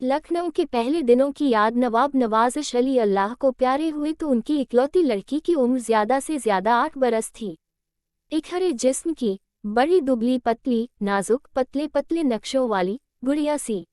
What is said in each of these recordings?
लखनऊ के पहले दिनों की याद। नवाब नवाज़ अली अल्लाह को प्यारे हुए तो उनकी इकलौती लड़की की उम्र ज़्यादा से ज़्यादा 8 बरस थी। एक हरे जिस्म की, बड़ी दुबली पतली, नाजुक पतले पतले नक्शों वाली गुड़िया सी।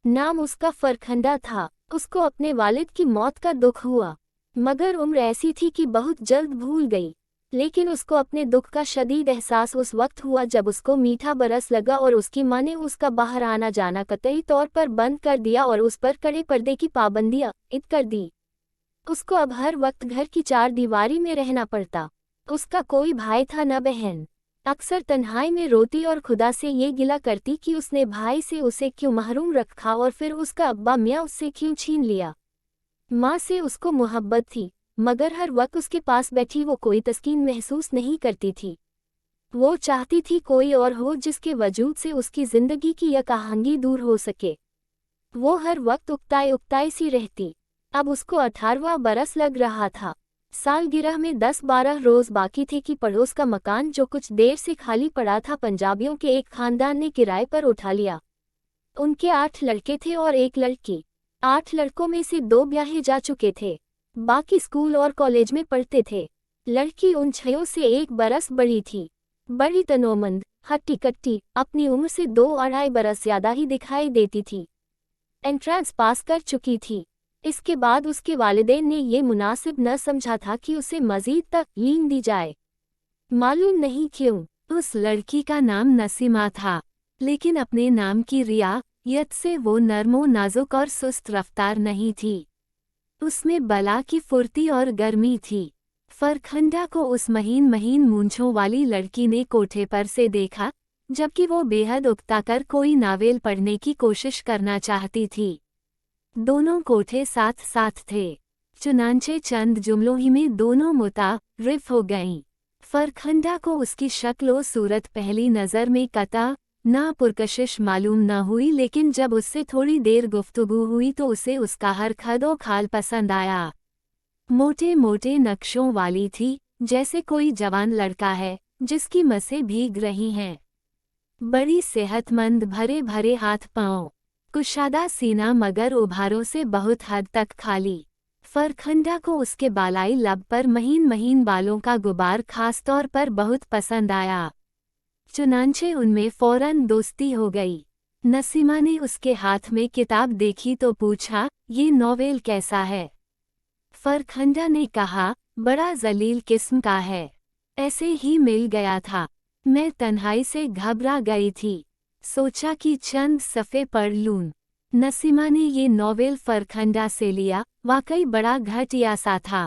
नाम उसका फरखंडा था। उसको अपने वालिद की मौत का दुख हुआ, मगर उम्र ऐसी थी कि बहुत जल्द भूल गई। लेकिन उसको अपने दुख का शदीद एहसास उस वक्त हुआ जब उसको मीठा बरस लगा और उसकी माँ ने उसका बाहर आना जाना कतई तौर पर बंद कर दिया और उस पर कड़े पर्दे की पाबंदियां ईद कर दी। उसको अब हर वक्त घर की चार दीवारी में रहना पड़ता। उसका कोई भाई था न बहन। अक्सर तन्हाई में रोती और खुदा से ये गिला करती कि उसने भाई से उसे क्यों महरूम रखा और फिर उसका अब्बा मियाँ उससे क्यों छीन लिया। माँ से उसको मोहब्बत थी, मगर हर वक्त उसके पास बैठी वो कोई तस्कीन महसूस नहीं करती थी। वो चाहती थी कोई और हो जिसके वजूद से उसकी जिंदगी की यकहांगी दूर हो सके। वो हर वक्त उकताई उकताई सी रहती। अब उसको 18वां बरस लग रहा था। सालगिरह में 10-12 रोज बाकी थे कि पड़ोस का मकान जो कुछ देर से खाली पड़ा था पंजाबियों के एक खानदान ने किराए पर उठा लिया। उनके 8 लड़के थे और एक लड़की। 8 लड़कों में से 2 ब्याहे जा चुके थे, बाकी स्कूल और कॉलेज में पढ़ते थे। लड़की उन 6 से 1 बरस बड़ी थी, बड़ी तनोमंद, हट्टी कट्टी, अपनी उम्र से 2-2.5 बरस ज्यादा ही दिखाई देती थी। एंट्रेंस पास कर चुकी थी। इसके बाद उसके वालिदैन ने ये मुनासिब न समझा था कि उसे मजीद तालीम दी जाए। मालूम नहीं क्यों उस लड़की का नाम नसीमा था, लेकिन अपने नाम की रियायत से वो नर्मो नाजुक और सुस्त रफ्तार नहीं थी। उसमें बला की फुर्ती और गर्मी थी। फरखंडा को उस महीन महीन मूंछों वाली लड़की ने कोठे पर से देखा, जबकि वो बेहद उकताकर कोई नावेल पढ़ने की कोशिश करना चाहती थी। दोनों कोठे साथ साथ थे, चुनांचे चंद जुमलों ही में दोनों मुतारिफ हो गईं। फरखंडा को उसकी शक्ल व सूरत पहली नज़र में कता ना पुरकशिश मालूम न हुई, लेकिन जब उससे थोड़ी देर गुफ्तगू हुई तो उसे उसका हर खदो खाल पसंद आया। मोटे मोटे नक्शों वाली थी, जैसे कोई जवान लड़का है जिसकी मसें भीग रही हैं। बड़ी सेहतमंद, भरे भरे हाथ पांव, कुशादा सीना मगर उभारों से बहुत हद तक खाली। फरखंडा को उसके बालाई लब पर महीन महीन बालों का गुबार खास तौर पर बहुत पसंद आया। चुनांचे उनमें फौरन दोस्ती हो गई। नसीमा ने उसके हाथ में किताब देखी तो पूछा, ये नॉवेल कैसा है? फरखंडा ने कहा, बड़ा जलील किस्म का है, ऐसे ही मिल गया था। मैं तन्हाई से घबरा गई थी, सोचा कि चंद सफ़े पढ़ लूं। नसीमा ने ये नॉवेल फरखंडा से लिया। वाकई बड़ा घटिया सा था,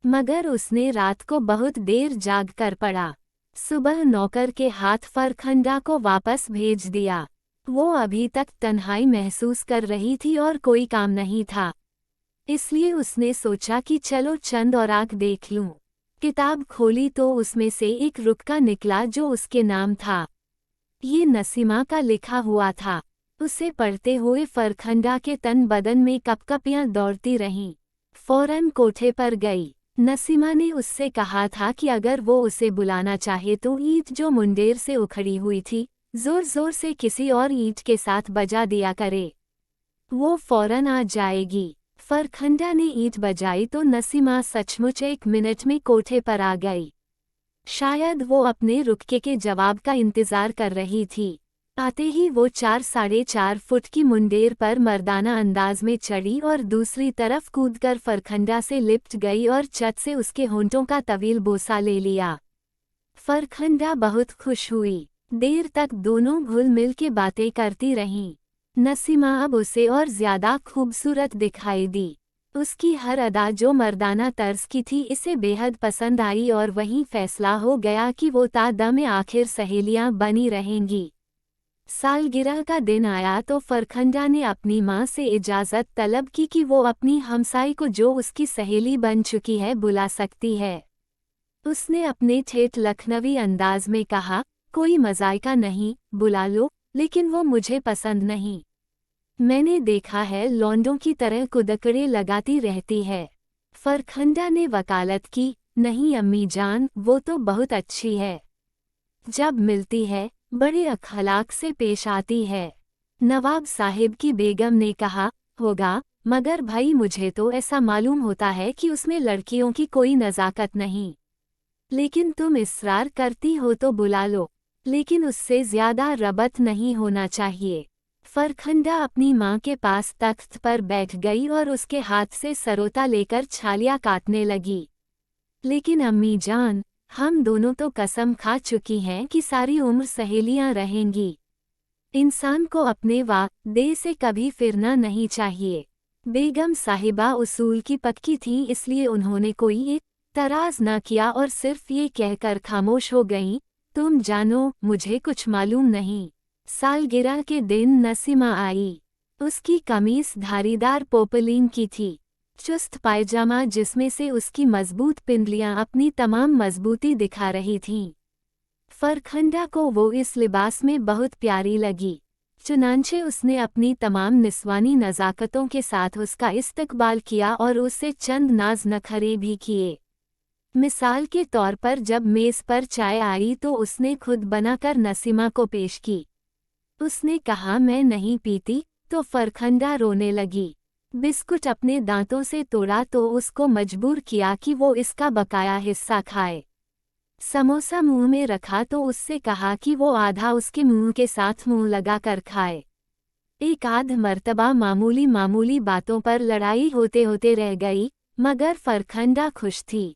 मगर उसने रात को बहुत देर जाग कर पढ़ा। सुबह नौकर के हाथ फरखंडा को वापस भेज दिया। वो अभी तक तन्हाई महसूस कर रही थी और कोई काम नहीं था, इसलिए उसने सोचा कि चलो चंद औराक देख लूं। किताब खोली तो उसमें से एक रुक्का निकला जो उसके नाम था। ये नसीमा का लिखा हुआ था। उसे पढ़ते हुए फरखंडा के तन बदन में कपकपियां दौड़ती रहीं। फौरन कोठे पर गई। नसीमा ने उससे कहा था कि अगर वो उसे बुलाना चाहे तो ईंट जो मुंडेर से उखड़ी हुई थी जोर जोर से किसी और ईंट के साथ बजा दिया करे, वो फौरन आ जाएगी। फरखंडा ने ईंट बजाई तो नसीमा सचमुच 1 मिनट में कोठे पर आ गई। शायद वो अपने रुक्के के जवाब का इंतजार कर रही थी। आते ही वो 4-4.5 फुट की मुंडेर पर मर्दाना अंदाज में चढ़ी और दूसरी तरफ कूदकर फरखंडा से लिपट गई और चट से उसके होंठों का तवील बोसा ले लिया। फरखंडा बहुत खुश हुई। देर तक दोनों घुल मिल के बातें करती रहीं। नसीमा अब उसे और ज्यादा खूबसूरत दिखाई दी। उसकी हर अदा जो मर्दाना तर्ज की थी इसे बेहद पसंद आई और वहीं फैसला हो गया कि वो तादम आखिर सहेलियां बनी रहेंगी। सालगिरह का दिन आया तो फरखंडा ने अपनी माँ से इजाज़त तलब की कि वो अपनी हमसाई को जो उसकी सहेली बन चुकी है बुला सकती है। उसने अपने ठेठ लखनवी अंदाज में कहा, कोई मजायका नहीं, बुला लो, लेकिन वो मुझे पसंद नहीं। मैंने देखा है लौंडों की तरह कुदकड़े लगाती रहती है। फरखंडा ने वकालत की, नहीं अम्मी जान, वो तो बहुत अच्छी है। जब मिलती है बड़े अखलाक से पेश आती है। नवाब साहिब की बेगम ने कहा, होगा, मगर भाई मुझे तो ऐसा मालूम होता है कि उसमें लड़कियों की कोई नज़ाकत नहीं। लेकिन तुम इसरार करती हो तो बुला लो, लेकिन उससे ज्यादा रबत नहीं होना चाहिए। फरखंडा अपनी माँ के पास तख्त पर बैठ गई और उसके हाथ से सरोता लेकर छालियाँ काटने लगी। लेकिन अम्मी जान, हम दोनों तो कसम खा चुकी हैं कि सारी उम्र सहेलियाँ रहेंगी। इंसान को अपने वादे से कभी फिरना नहीं चाहिए। बेगम साहिबा उसूल की पक्की थी, इसलिए उन्होंने कोई तराज न किया और सिर्फ ये कहकर खामोश हो गईं, तुम जानो मुझे कुछ मालूम नहीं। सालगिरह के दिन नसीमा आई। उसकी कमीज धारीदार पोपलीन की थी, चुस्त पायजामा जिसमें से उसकी मजबूत पिंडलियां अपनी तमाम मजबूती दिखा रही थीं। फरखंडा को वो इस लिबास में बहुत प्यारी लगी, चुनांचे उसने अपनी तमाम निस्वानी नज़ाकतों के साथ उसका इस्तकबाल किया और उससे चंद नाज नखरे भी किए। मिसाल के तौर पर जब मेज़ पर चाय आई तो उसने खुद बनाकर नसीमा को पेश की। उसने कहा, मैं नहीं पीती, तो फरखंडा रोने लगी। बिस्कुट अपने दांतों से तोड़ा तो उसको मजबूर किया कि वो इसका बकाया हिस्सा खाए। समोसा मुंह में रखा तो उससे कहा कि वो आधा उसके मुंह के साथ मुंह लगाकर खाए। एक आध मर्तबा मामूली मामूली बातों पर लड़ाई होते होते रह गई, मगर फरखंडा खुश थी।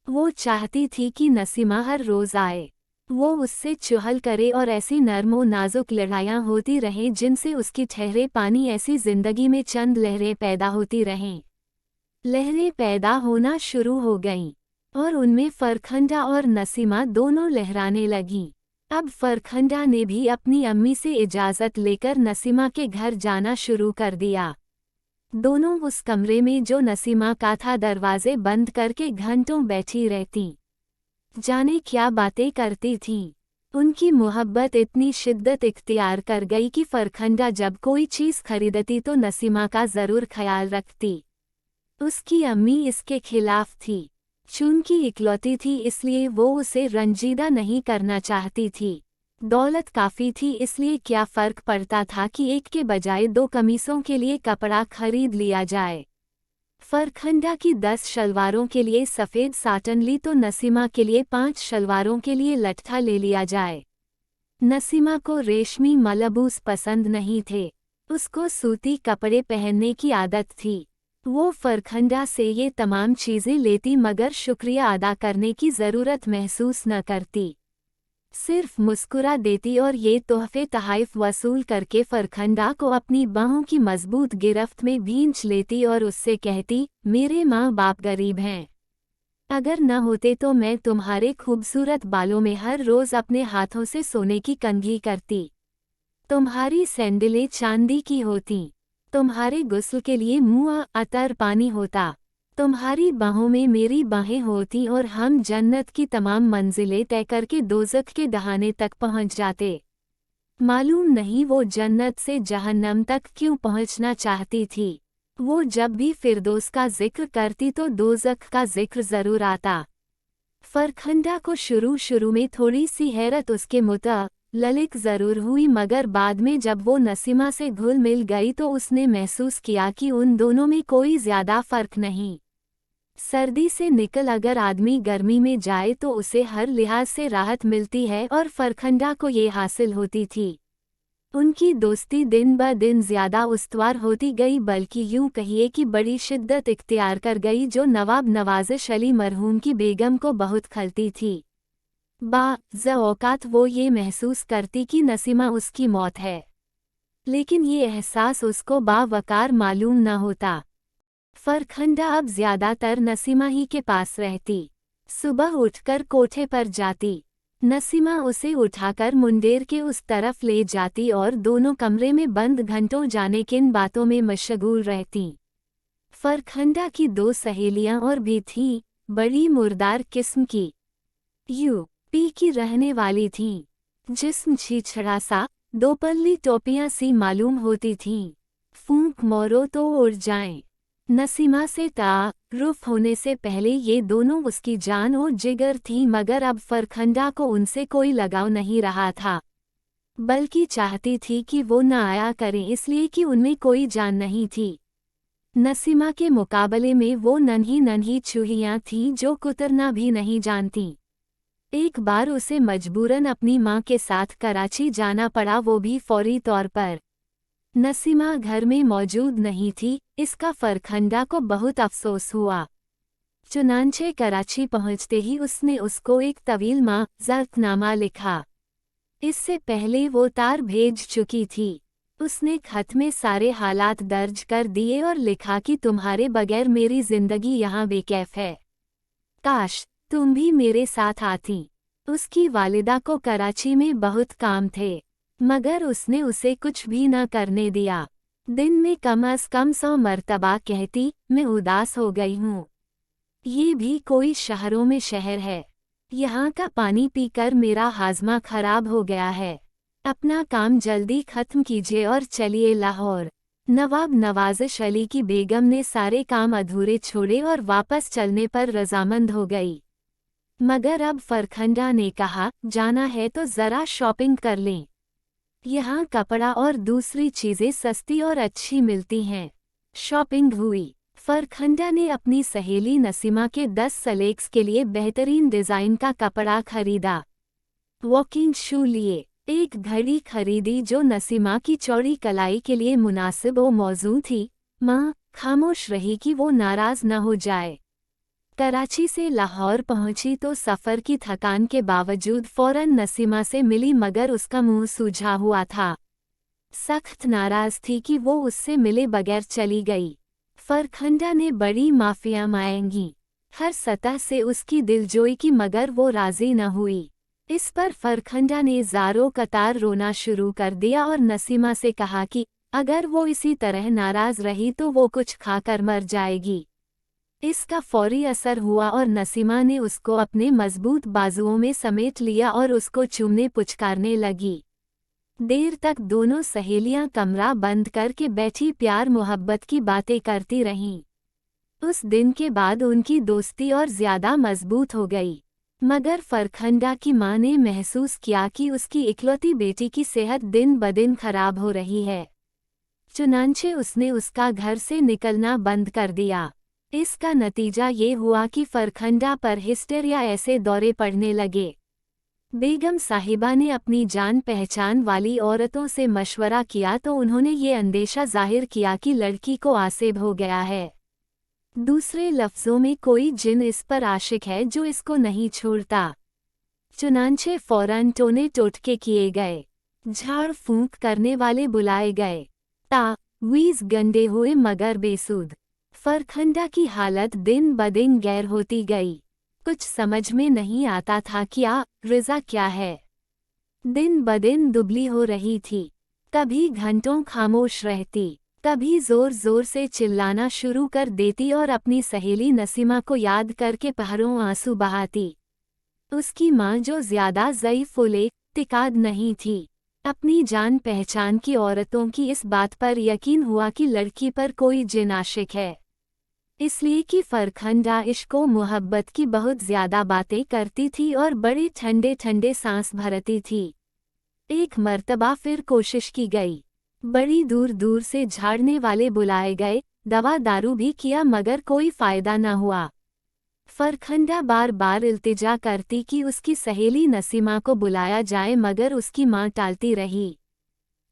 वो चाहती थी कि नसीमा हर रोज आए, वो उससे चुहल करे और ऐसी नरमो नाजुक लड़ाइयाँ होती रहें जिनसे उसकी ठहरे पानी ऐसी जिंदगी में चंद लहरें पैदा होती रहें। लहरें पैदा होना शुरू हो गईं और उनमें फरखंडा और नसीमा दोनों लहराने लगीं। अब फरखंडा ने भी अपनी अम्मी से इजाज़त लेकर नसीमा के घर जाना शुरू कर दिया। दोनों उस कमरे में जो नसीमा का था दरवाजे बंद करके घंटों बैठी रहतीं। जाने क्या बातें करती थीं। उनकी मोहब्बत इतनी शिद्दत इख्तियार कर गई कि फरखंडा जब कोई चीज़ खरीदती तो नसीमा का ज़रूर ख्याल रखती। उसकी अम्मी इसके खिलाफ थी। चूंकि इकलौती थी इसलिए वो उसे रंजीदा नहीं करना चाहती थी। दौलत काफ़ी थी इसलिए क्या फ़र्क पड़ता था कि एक के बजाय 2 कमीज़ों के लिए कपड़ा खरीद लिया जाए। फरखंडा की 10 शलवारों के लिए सफ़ेद साटन ली तो नसीमा के लिए 5 शलवारों के लिए लट्ठा ले लिया जाए। नसीमा को रेशमी मलबूस पसंद नहीं थे, उसको सूती कपड़े पहनने की आदत थी। वो फरखंडा से ये तमाम चीज़ें लेती मगर शुक्रिया अदा करने की ज़रूरत महसूस न करती, सिर्फ मुस्कुरा देती और ये तोहफे तहाइफ वसूल करके फरखंडा को अपनी बाहों की मजबूत गिरफ्त में भींच लेती और उससे कहती, मेरे माँ बाप गरीब हैं, अगर न होते तो मैं तुम्हारे खूबसूरत बालों में हर रोज़ अपने हाथों से सोने की कंघी करती, तुम्हारी सैंडलें चांदी की होतीं, तुम्हारे गुस्ल के लिए मुँह अतर पानी होता, तुम्हारी बाहों में मेरी बाहें होती और हम जन्नत की तमाम मंजिलें तय करके दोज़ख के दहाने तक पहुंच जाते। मालूम नहीं वो जन्नत से जहन्नम तक क्यों पहुंचना चाहती थी। वो जब भी फिरदौस का जिक्र करती तो दोज़ख का जिक्र ज़रूर आता। फरखंडा को शुरू में थोड़ी सी हैरत उसके ललिक ज़रूर हुई मगर बाद में जब वो नसीमा से घुल मिल गई तो उसने महसूस किया कि उन दोनों में कोई ज़्यादा फ़र्क नहीं। सर्दी से निकल अगर आदमी गर्मी में जाए तो उसे हर लिहाज से राहत मिलती है और फरखंडा को ये हासिल होती थी। उनकी दोस्ती दिन ब दिन ज़्यादा उस्तवार होती गई, बल्कि यूं कहिए कि बड़ी शिद्दत इख्तियार कर गई जो नवाब नवाज़िश अली मरहूम की बेगम को बहुत खलती थी। बाज़ औक़ात वो ये महसूस करती कि नसीमा उसकी मौत है, लेकिन ये एहसास उसको बावकार मालूम न होता। फरखंडा अब ज़्यादातर नसीमा ही के पास रहती। सुबह उठकर कोठे पर जाती, नसीमा उसे उठाकर मुंडेर के उस तरफ ले जाती और दोनों कमरे में बंद घंटों जाने किन बातों में मशगूल रहतीं। फरखंडा की 2 सहेलियां और भी थीं, बड़ी मुर्दार किस्म की, यूपी की रहने वाली थीं, जिस्म छिछड़ा सा, 2 पल्ली टोपियां सी मालूम होती थीं। फूंक मोरो तो उड़ जाएं। नसीमा से तारुफ होने से पहले ये दोनों उसकी जान और जिगर थीं मगर अब फरखंडा को उनसे कोई लगाव नहीं रहा था। बल्कि चाहती थी कि वो न आया करें, इसलिए कि उनमें कोई जान नहीं थी। नसीमा के मुकाबले में वो नन्ही नन्ही चूहियां थीं जो कुतरना भी नहीं जानतीं। एक बार उसे मजबूरन अपनी मां के साथ कराची जाना पड़ा, वो भी फौरी तौर पर। नसीमा घर में मौजूद नहीं थी, इसका फरखंडा को बहुत अफसोस हुआ। चुनांचे कराची पहुंचते ही उसने उसको एक तवील माज़रतनामा लिखा। इससे पहले वो तार भेज चुकी थी। उसने खत में सारे हालात दर्ज कर दिए और लिखा कि तुम्हारे बगैर मेरी जिंदगी यहाँ बेकैफ है। काश तुम भी मेरे साथ आती। उसकी वालिदा को कराची में बहुत काम थे, मगर उसने उसे कुछ भी न करने दिया। दिन में कम अज कम 100 मरतबा कहती, मैं उदास हो गई हूँ। ये भी कोई शहरों में शहर है। यहाँ का पानी पीकर मेरा हाजमा खराब हो गया है। अपना काम जल्दी खत्म कीजिए और चलिए लाहौर। नवाब नवाजिश अली की बेगम ने सारे काम अधूरे छोड़े और वापस चलने पर रजामंद हो गई। मगर अब फरखंडा ने कहा, जाना है तो ज़रा शॉपिंग कर लें। यहाँ कपड़ा और दूसरी चीज़ें सस्ती और अच्छी मिलती हैं। शॉपिंग हुई। फरखंडा ने अपनी सहेली नसीमा के 10 सलेक्स के लिए बेहतरीन डिज़ाइन का कपड़ा खरीदा। वॉकिंग शू लिए। एक घड़ी खरीदी जो नसीमा की चौड़ी कलाई के लिए मुनासिब व मौजू थी। माँ खामोश रही कि वो नाराज़ न हो जाए। कराची से लाहौर पहुंची तो सफ़र की थकान के बावजूद फ़ौरन नसीमा से मिली, मगर उसका मुंह सूझा हुआ था। सख्त नाराज़ थी कि वो उससे मिले बगैर चली गई। फरखंडा ने बड़ी माफिया मांगी, हर सतह से उसकी दिलजोई की, मगर वो राज़ी न हुई। इस पर फरखंडा ने ज़ारो कतार रोना शुरू कर दिया और नसीमा से कहा कि अगर वो इसी तरह नाराज़ रही तो वो कुछ खाकर मर जाएगी। इसका फौरी असर हुआ और नसीमा ने उसको अपने मजबूत बाजुओं में समेट लिया और उसको चूमने पुचकारने लगी। देर तक दोनों सहेलियां कमरा बंद करके बैठी प्यार मोहब्बत की बातें करती रहीं। उस दिन के बाद उनकी दोस्ती और ज़्यादा मजबूत हो गई। मगर फरखंडा की मां ने महसूस किया कि उसकी इकलौती बेटी की सेहत दिन ब दिन खराब हो रही है। चुनांचे उसने उसका घर से निकलना बंद कर दिया। इसका नतीजा ये हुआ कि फरखंडा पर हिस्टेरिया ऐसे दौरे पड़ने लगे। बेगम साहिबा ने अपनी जान पहचान वाली औरतों से मशवरा किया तो उन्होंने ये अंदेशा जाहिर किया कि लड़की को आसेब हो गया है। दूसरे लफ्ज़ों में कोई जिन इस पर आशिक है जो इसको नहीं छोड़ता। चुनांचे फ़ौरन टोने टोटके किए गए, झाड़ फूंक करने वाले बुलाए गए। तावीज़ गंदे हुए मगर बेसुध। फरखंडा की हालत दिन ब दिन गैर होती गई। कुछ समझ में नहीं आता था क्या रिज़ा क्या है। दिन ब दिन दुबली हो रही थी। कभी घंटों खामोश रहती, कभी ज़ोर ज़ोर से चिल्लाना शुरू कर देती और अपनी सहेली नसीमा को याद करके पहरों आंसू बहाती। उसकी माँ जो ज़्यादा ज़ईफ़ तिकाद नहीं थी। अपनी जान पहचान की औरतों की इस बात पर यकीन हुआ कि लड़की पर कोई जिन आशिक है, इसलिए कि फरखंडा इश्क व मोहब्बत की बहुत ज़्यादा बातें करती थी और बड़े ठंडे ठंडे सांस भरती थी। एक मर्तबा फिर कोशिश की गई। बड़ी दूर दूर से झाड़ने वाले बुलाए गए, दवा दारू भी किया, मगर कोई फ़ायदा न हुआ। फरखंडा बार बार इल्तिजा करती कि उसकी सहेली नसीमा को बुलाया जाए, मगर उसकी माँ टालती रही।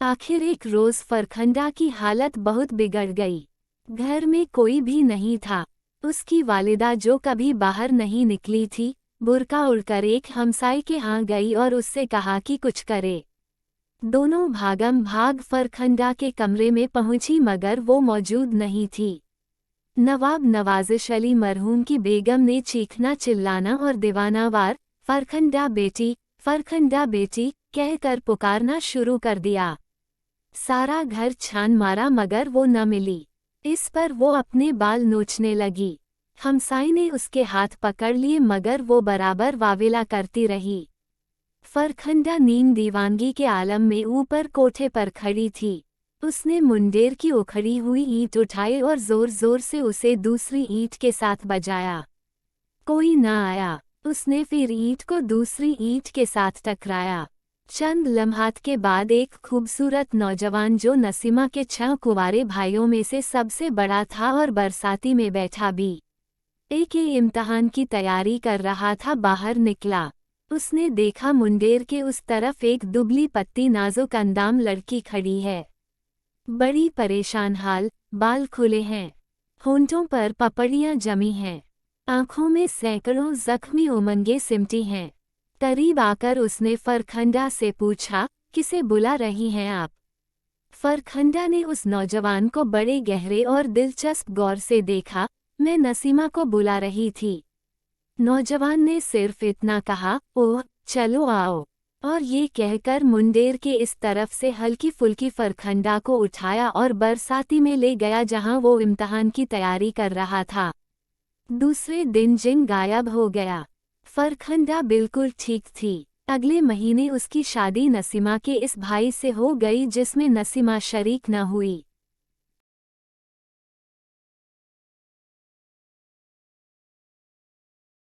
आखिर एक रोज़ फरखंडा की हालत बहुत बिगड़ गई। घर में कोई भी नहीं था। उसकी वालिदा जो कभी बाहर नहीं निकली थी, बुर्का उड़कर एक हमसाई के यहाँ गई और उससे कहा कि कुछ करे। दोनों भागम भाग फरखंडा के कमरे में पहुंची, मगर वो मौजूद नहीं थी। नवाब नवाजिश अली मरहूम की बेगम ने चीखना चिल्लाना और दीवानावार फरखंडा बेटी कहकर पुकारना शुरू कर दिया। सारा घर छान मारा, मगर वो न मिली। इस पर वो अपने बाल नोचने लगी। हमसाई ने उसके हाथ पकड़ लिए, मगर वो बराबर वावेला करती रही। फरखंडा नींद दीवानगी के आलम में ऊपर कोठे पर खड़ी थी। उसने मुंडेर की उखड़ी हुई ईंट उठाई और जोर जोर से उसे दूसरी ईंट के साथ बजाया। कोई न आया। उसने फिर ईंट को दूसरी ईंट के साथ टकराया। चंद लम्हात के बाद एक खूबसूरत नौजवान जो नसीमा के 6 कुंवारे भाइयों में से सबसे बड़ा था और बरसाती में बैठा भी एक ही इम्तिहान की तैयारी कर रहा था बाहर निकला। उसने देखा मुंडेर के उस तरफ एक दुबली पत्ती नाजुक अंदाम लड़की खड़ी है। बड़ी परेशान हाल, बाल खुले हैं, होंठों पर पपड़ियां जमी हैं, आंखों में सैकड़ों जख्मी उमंगें सिमटी हैं। करीब आकर उसने फरखंडा से पूछा, किसे बुला रही हैं आप? फरखंडा ने उस नौजवान को बड़े गहरे और दिलचस्प गौर से देखा। मैं नसीमा को बुला रही थी। नौजवान ने सिर्फ इतना कहा, ओह चलो आओ, और ये कहकर मुंडेर के इस तरफ से हल्की फुल्की फरखंडा को उठाया और बरसाती में ले गया जहां वो इम्तिहान की तैयारी कर रहा था। दूसरे दिन जिन गायब हो गया। फरखंडा बिल्कुल ठीक थी। अगले महीने उसकी शादी नसीमा के इस भाई से हो गई जिसमें नसीमा शरीक न हुई।